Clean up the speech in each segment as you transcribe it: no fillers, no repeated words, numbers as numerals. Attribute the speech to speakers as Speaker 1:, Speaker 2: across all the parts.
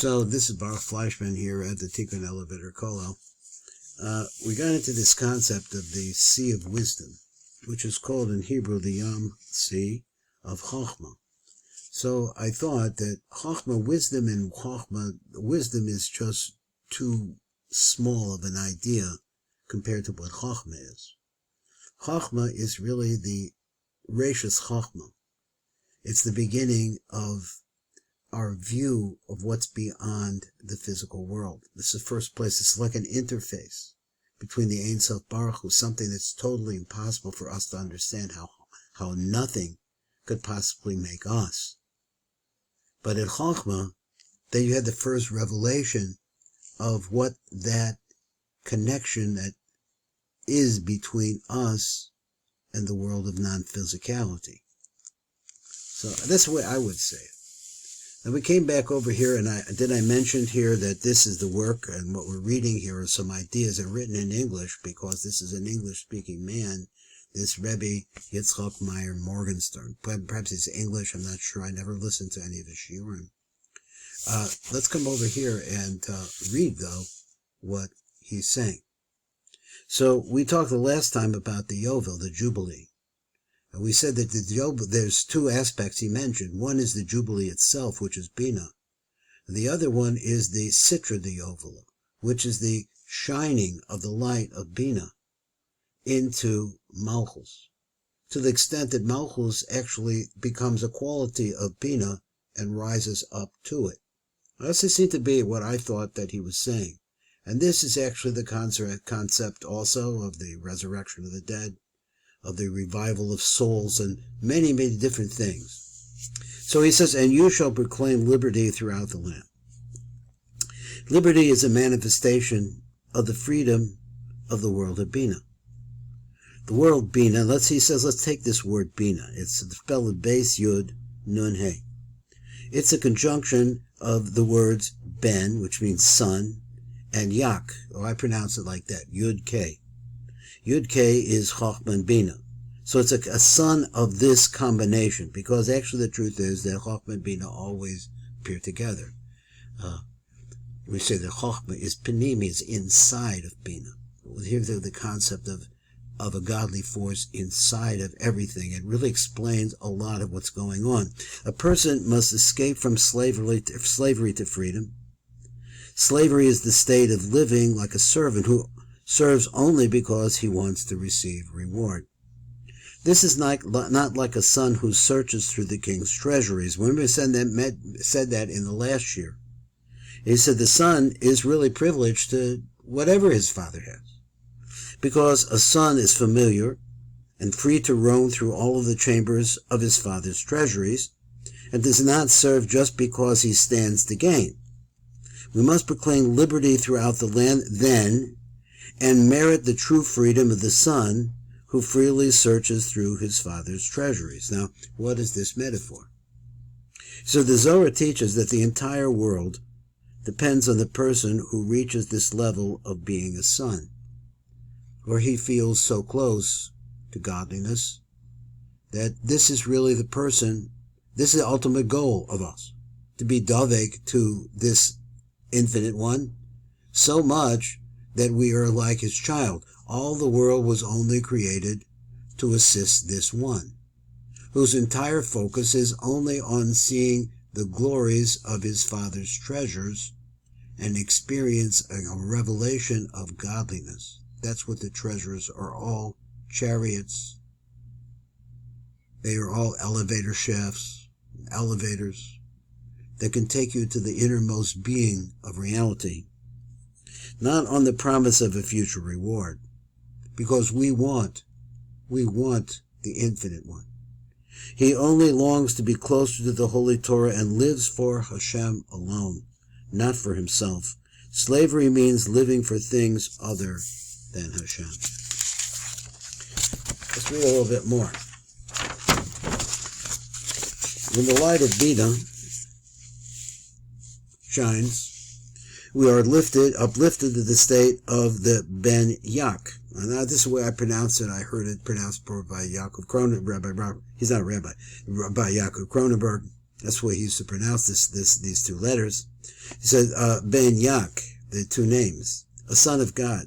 Speaker 1: So this is Baruch Fleischman here at the Tikkun Elevator Kollel. We got into this concept of the Sea of Wisdom, which is called in Hebrew the Yam Sea of Chochmah. So I thought that Chochmah, wisdom, and Chochmah, wisdom is just too small of an idea compared to what Chochmah is. Chochmah is really the Reishis Chochmah. It's the beginning of our view of what's beyond the physical world. This is the first place. It's like an interface between the Ein Sof Baruch Hu, something that's totally impossible for us to understand how nothing could possibly make us. But at Chochmah, then you had the first revelation of what that connection that is between us and the world of non-physicality. So that's the way I would say it. And we came back over here, and I mentioned here that this is the work, and what we're reading here are some ideas that are written in English, because this is an English-speaking man, this Rabbi Yitzcha Meyer Morgenstern. Perhaps he's English, I'm not sure. I never listened to any of his shiurim. Let's come over here and read, though, what he's saying. So we talked the last time about the Yovel, the Jubilee. And we said that there's two aspects he mentioned. One is the Jubilee itself, which is Bina. And the other one is the Sitra de Yovel, which is the shining of the light of Bina into Malchus, to the extent that Malchus actually becomes a quality of Bina and rises up to it. This seemed to be what I thought that he was saying. And this is actually the concept also of the resurrection of the dead, of the revival of souls, and many, many different things. So he says, and you shall proclaim liberty throughout the land. Liberty is a manifestation of the freedom of the world of Bina. The world Bina, he says, let's take this word Bina. It's spelled Beis Yud Nun He. It's a conjunction of the words Ben, which means son, and Yak, or I pronounce it like that, Yud K. Yud K is Chochmah and Bina. So it's a son of this combination, because actually the truth is that Chochmah and Bina always appear together. We say that Chochmah is Panimi, is inside of Bina. Here's the concept of a godly force inside of everything. It really explains a lot of what's going on. A person must escape from slavery to freedom. Slavery is the state of living like a servant who serves only because he wants to receive reward. This is not like a son who searches through the king's treasuries. When we said that in the last year, he said the son is really privileged to whatever his father has, because a son is familiar and free to roam through all of the chambers of his father's treasuries, and does not serve just because he stands to gain. We must proclaim liberty throughout the land then, and merit the true freedom of the son who freely searches through his father's treasuries. Now, what is this metaphor? So the Zohar teaches that the entire world depends on the person who reaches this level of being a son, where he feels so close to godliness that this is really the person, this is the ultimate goal of us, to be davek to this infinite one, so much that we are like his child. All the world was only created to assist this one, whose entire focus is only on seeing the glories of his father's treasures and experience a revelation of godliness. That's what the treasures are all: chariots. They are all elevator shafts, elevators that can take you to the innermost being of reality, not on the promise of a future reward, because we want the infinite one. He only longs to be closer to the Holy Torah and lives for Hashem alone, not for himself. Slavery means living for things other than Hashem. Let's read a little bit more. When the light of Bina shines, we are uplifted to the state of the Ben Yak. Now, this is the way I pronounce it. I heard it pronounced by Yaakov Cronenberg. He's not a rabbi. By Yaakov Cronenberg. That's the way he used to pronounce these two letters. He said, Ben Yak, the two names, a son of God,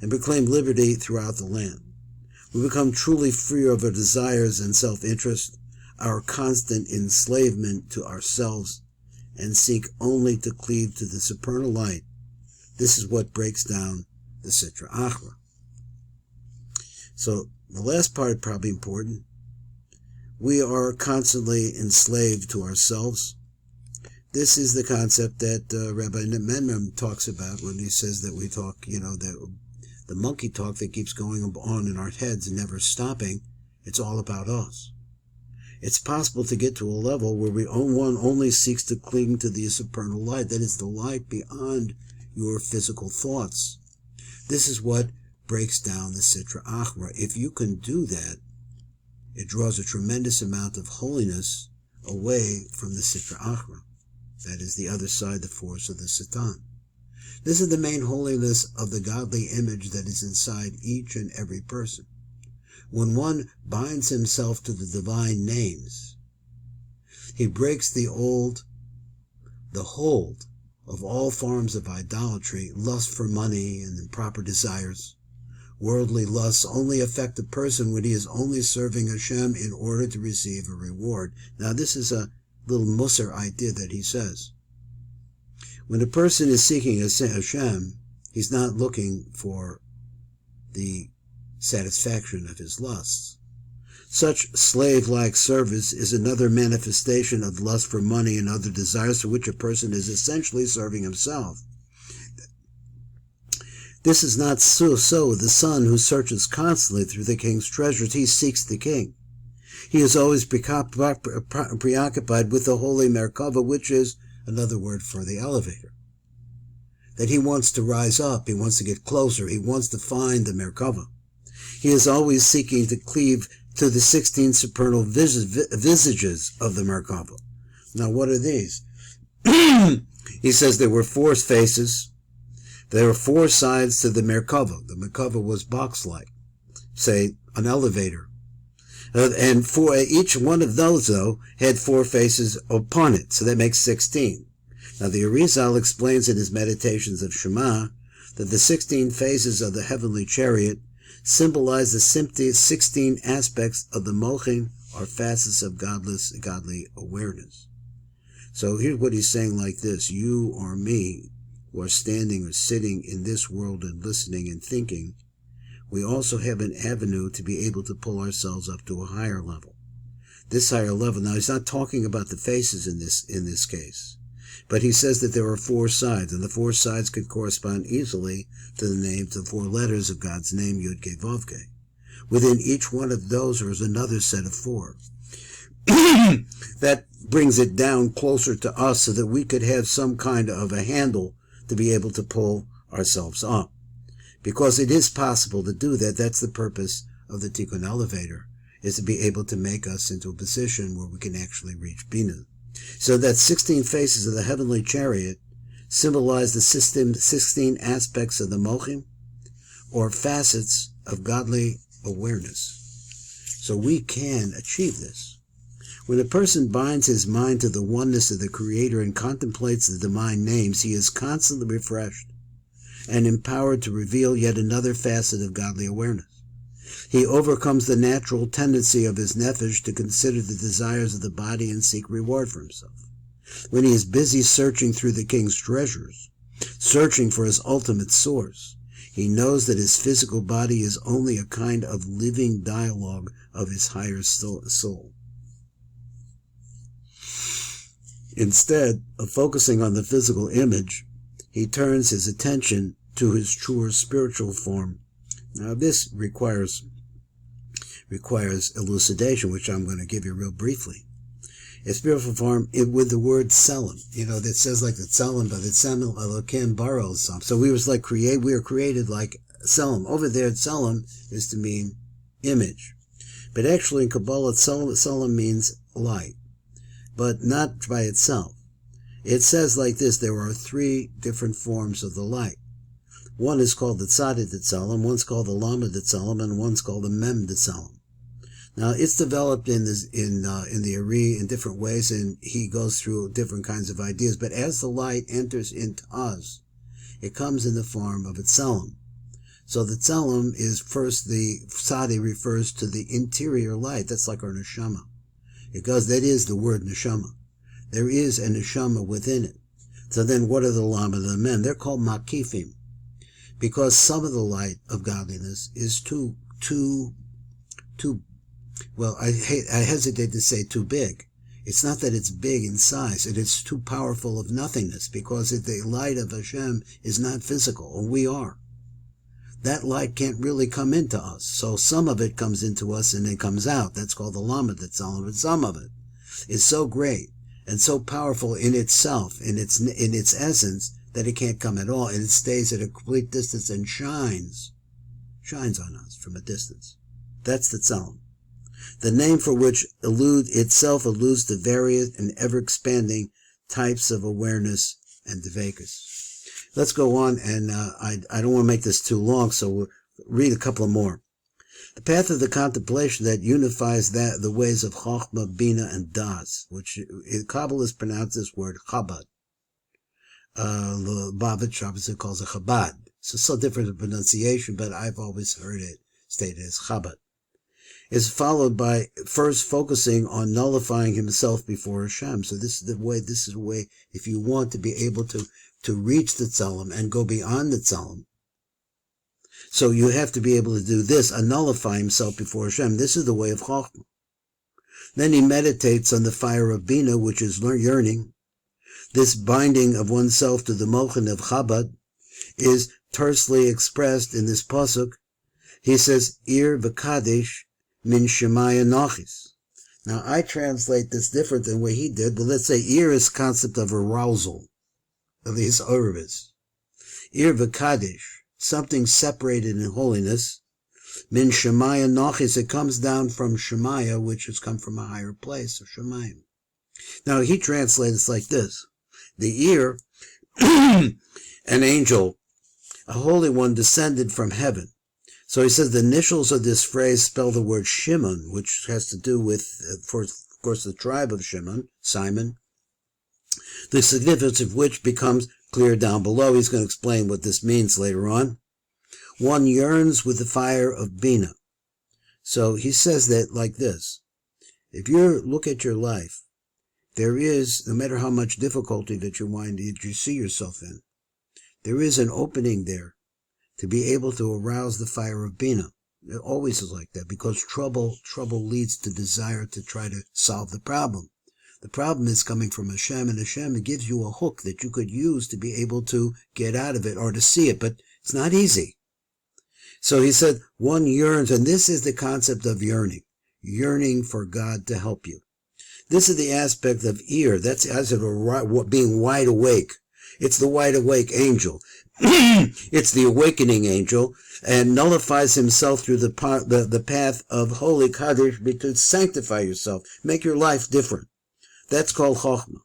Speaker 1: and proclaim liberty throughout the land. We become truly free of our desires and self-interest, our constant enslavement to ourselves, and seek only to cleave to the supernal light. This is what breaks down the Sitra Achra. So the last part, probably important. We are constantly enslaved to ourselves. This is the concept that Rabbi Meyer talks about when he says that we talk, the monkey talk that keeps going on in our heads and never stopping. It's all about us. It's possible to get to a level where one only seeks to cling to the supernal light. That is the light beyond your physical thoughts. This is what breaks down the Sitra Achra. If you can do that, it draws a tremendous amount of holiness away from the Sitra Achra. That is the other side, the force of the Satan. This is the main holiness of the godly image that is inside each and every person. When one binds himself to the divine names, he breaks the hold of all forms of idolatry, lust for money and improper desires. Worldly lusts only affect a person when he is only serving Hashem in order to receive a reward. Now this is a little Musar idea that he says. When a person is seeking Hashem, he's not looking for the satisfaction of his lusts. Such slave-like service is another manifestation of lust for money and other desires to which a person is essentially serving himself. This is not so. The son who searches constantly through the king's treasures, he seeks the king. He is always preoccupied with the holy Merkava, which is another word for the elevator. That he wants to rise up, he wants to get closer, he wants to find the Merkava. He is always seeking to cleave to the 16 supernal visages of the Merkava. Now what are these? He says there were 4 faces. There were 4 sides to the Merkava. The Merkava was box-like, say an elevator. And for each one of those, though, had 4 faces upon it, so that makes 16. Now the Arizal explains in his Meditations of Shema that the 16 phases of the heavenly chariot symbolize the 16 aspects of the Mochin, or facets of godly awareness. So here's what he's saying like this: you or me, who are standing or sitting in this world and listening and thinking, we also have an avenue to be able to pull ourselves up to a higher level. This higher level, now he's not talking about the faces in this case, but he says that there are 4 sides, and the 4 sides could correspond easily to the names, the 4 letters of God's name, Yud Kei Vav Kei. Within each one of those there is another set of 4. That brings it down closer to us so that we could have some kind of a handle to be able to pull ourselves up. Because it is possible to do that. That's the purpose of the Tikkun elevator, is to be able to make us into a position where we can actually reach Bina. So that 16 faces of the heavenly chariot symbolize the 16 aspects of the Mochim, or facets of godly awareness. So we can achieve this. When a person binds his mind to the oneness of the Creator and contemplates the divine names, he is constantly refreshed and empowered to reveal yet another facet of godly awareness. He overcomes the natural tendency of his nefesh to consider the desires of the body and seek reward for himself. When he is busy searching through the king's treasures, searching for his ultimate source, he knows that his physical body is only a kind of living dialogue of his higher soul. Instead of focusing on the physical image, he turns his attention to his truer spiritual form. Now this requires elucidation, which I'm going to give you real briefly. A spiritual form with the word Tselem, that says like the Tselem, but it's Tselem Elokim Baro Sam. So we were created like Tselem. Over there, Tselem is to mean image. But actually in Kabbalah, Tselem means light, but not by itself. It says like this: there are 3 different forms of the light. One is called the Tzadid Tzelem, one's called the Lamed Tzelem, and one's called the Mem Tzelem. Now, it's developed in the Ari in different ways, and he goes through different kinds of ideas. But as the light enters into us, it comes in the form of a tzelem. So the tzelem is first, the Sadi refers to the interior light. That's like our neshama. Because that is the word neshama. There is a neshama within it. So then what are the Lama the men? They're called makifim. Because some of the light of godliness is too well, I hesitate to say too big. It's not that it's big in size, it's too powerful of nothingness, because the light of Hashem is not physical, and we are. That light can't really come into us. So some of it comes into us and it comes out. That's called the Lamed Tzalem. But some of it is so great and so powerful in itself, in its essence, that it can't come at all, and it stays at a complete distance and shines on us from a distance. That's the Tzelem. The name for which alludes to various and ever-expanding types of awareness and dvekus. Let's go on, and I don't want to make this too long, so we'll read a couple more. The path of the contemplation that unifies the ways of Chochmah, Bina, and Das, which Kabbalists pronounce this word Chabad. Lubavitch obviously calls it Chabad. So different in pronunciation, but I've always heard it stated as Chabad. Is followed by first focusing on nullifying himself before Hashem. So this is the way, if you want to be able to reach the Tzelem and go beyond the Tzelem. So you have to be able to do this, nullify himself before Hashem. This is the way of Chochmah. Then he meditates on the fire of Bina, which is yearning. This binding of oneself to the Mochen of Chabad is tersely expressed in this pasuk. He says, Ir v'kadesh min shemaya nachis. Now, I translate this different than what he did, but let's say Ir is concept of arousal, of his urvis. Ir v'kadesh, something separated in holiness. Min shemaya nachis, it comes down from Shemaya, which has come from a higher place, of Shemayim. Now, he translates like this. The Ir, an angel, a holy one descended from heaven. So he says the initials of this phrase spell the word Shimon, which has to do with, of course, the tribe of Shimon, Simon, the significance of which becomes clear down below. He's going to explain what this means later on. One yearns with the fire of Bina. So he says that like this. If you look at your life, there is, no matter how much difficulty that you see yourself in, there is an opening there to be able to arouse the fire of Bina. It always is like that, because trouble leads to desire to try to solve the problem. The problem is coming from Hashem, and Hashem gives you a hook that you could use to be able to get out of it or to see it, but it's not easy. So he said, one yearns, and this is the concept of yearning for God to help you. This is the aspect of Ir. That's as it being wide awake. It's the wide awake angel. It's the awakening angel, and nullifies himself through the path of holy Kaddish to sanctify yourself, make your life different. That's called Chochmah.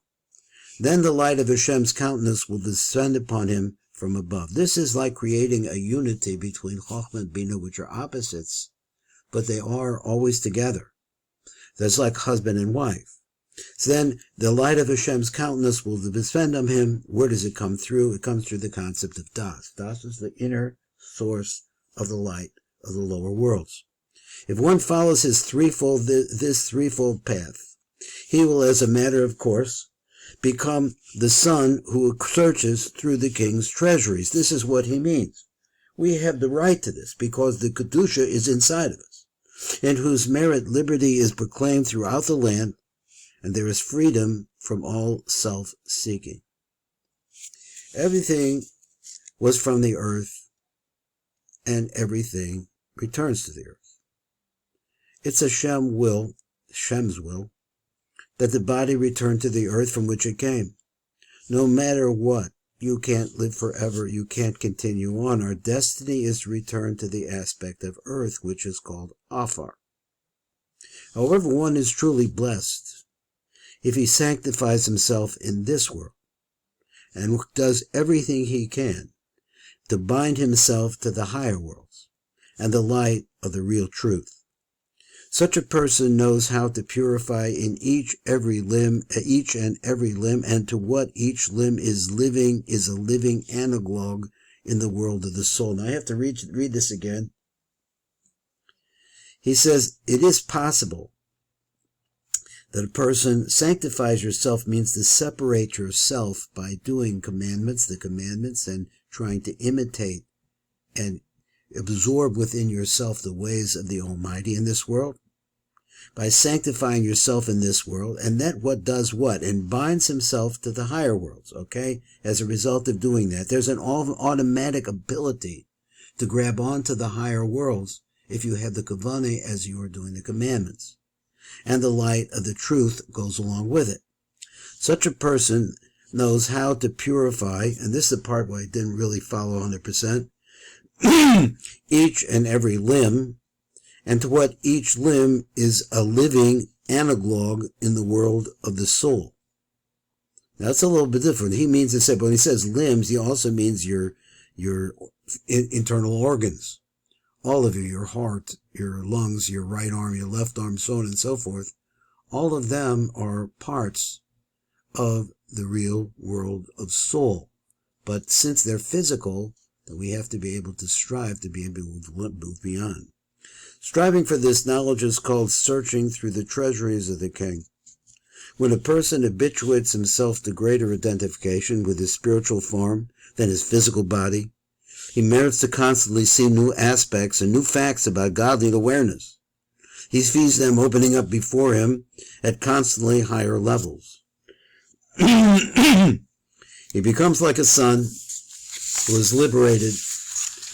Speaker 1: Then the light of Hashem's countenance will descend upon him from above. This is like creating a unity between Chochmah and Bina, which are opposites, but they are always together. That's like husband and wife. So then the light of Hashem's countenance will descend on him. Where does it come through? It comes through the concept of Das. Das is the inner source of the light of the lower worlds. If one follows this threefold path, he will, as a matter of course, become the son who searches through the king's treasuries. This is what he means. We have the right to this because the Kedusha is inside of us, in whose merit liberty is proclaimed throughout the land, and there is freedom from all self-seeking. Everything was from the earth, and everything returns to the earth. It's Hashem's will, that the body return to the earth from which it came. No matter what, you can't live forever, you can't continue on. Our destiny is to return to the aspect of earth, which is called Afar. However, one is truly blessed if he sanctifies himself in this world and does everything he can to bind himself to the higher worlds and the light of the real truth. Such a person knows how to purify in each and every limb, and to what each limb is a living analog in the world of the soul. Now I have to read this again. He says, it is possible that a person sanctifies yourself means to separate yourself by doing the commandments, and trying to imitate and absorb within yourself the ways of the Almighty in this world. By sanctifying yourself in this world, and that what does what? And binds himself to the higher worlds, okay? As a result of doing that, there's an automatic ability to grab onto the higher worlds if you have the kavanah as you are doing the commandments. And the light of the truth goes along with it. Such a person knows how to purify, and this is the part where I didn't really follow 100%, each and every limb, and to what each limb is a living analog in the world of the soul. Now, that's a little bit different. He means to say, but when he says limbs, he also means your internal organs. All of you, your heart, your lungs, your right arm, your left arm, so on and so forth. All of them are parts of the real world of soul. But since they're physical, then we have to be able to strive to be able to move beyond. Striving for this knowledge is called searching through the treasuries of the king. When a person habituates himself to greater identification with his spiritual form than his physical body, he merits to constantly see new aspects and new facts about godly awareness. He sees them opening up before him at constantly higher levels. He becomes like a son who is liberated.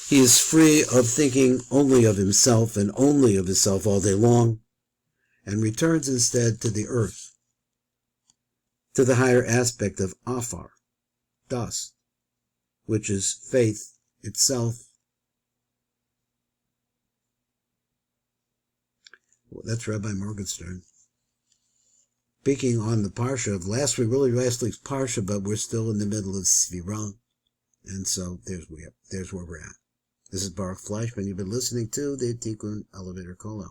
Speaker 1: He is free of thinking only of himself and only of himself all day long, and returns instead to the earth, to the higher aspect of afar, dust, which is faith itself. Well, that's Rabbi Morgenstern. Speaking on the Parsha of last week's Parsha, but we're still in the middle of SEFIRA, and so there's where we're at. This is Baruch Fleischman. You've been listening to the Tikkun Elevator Kollel.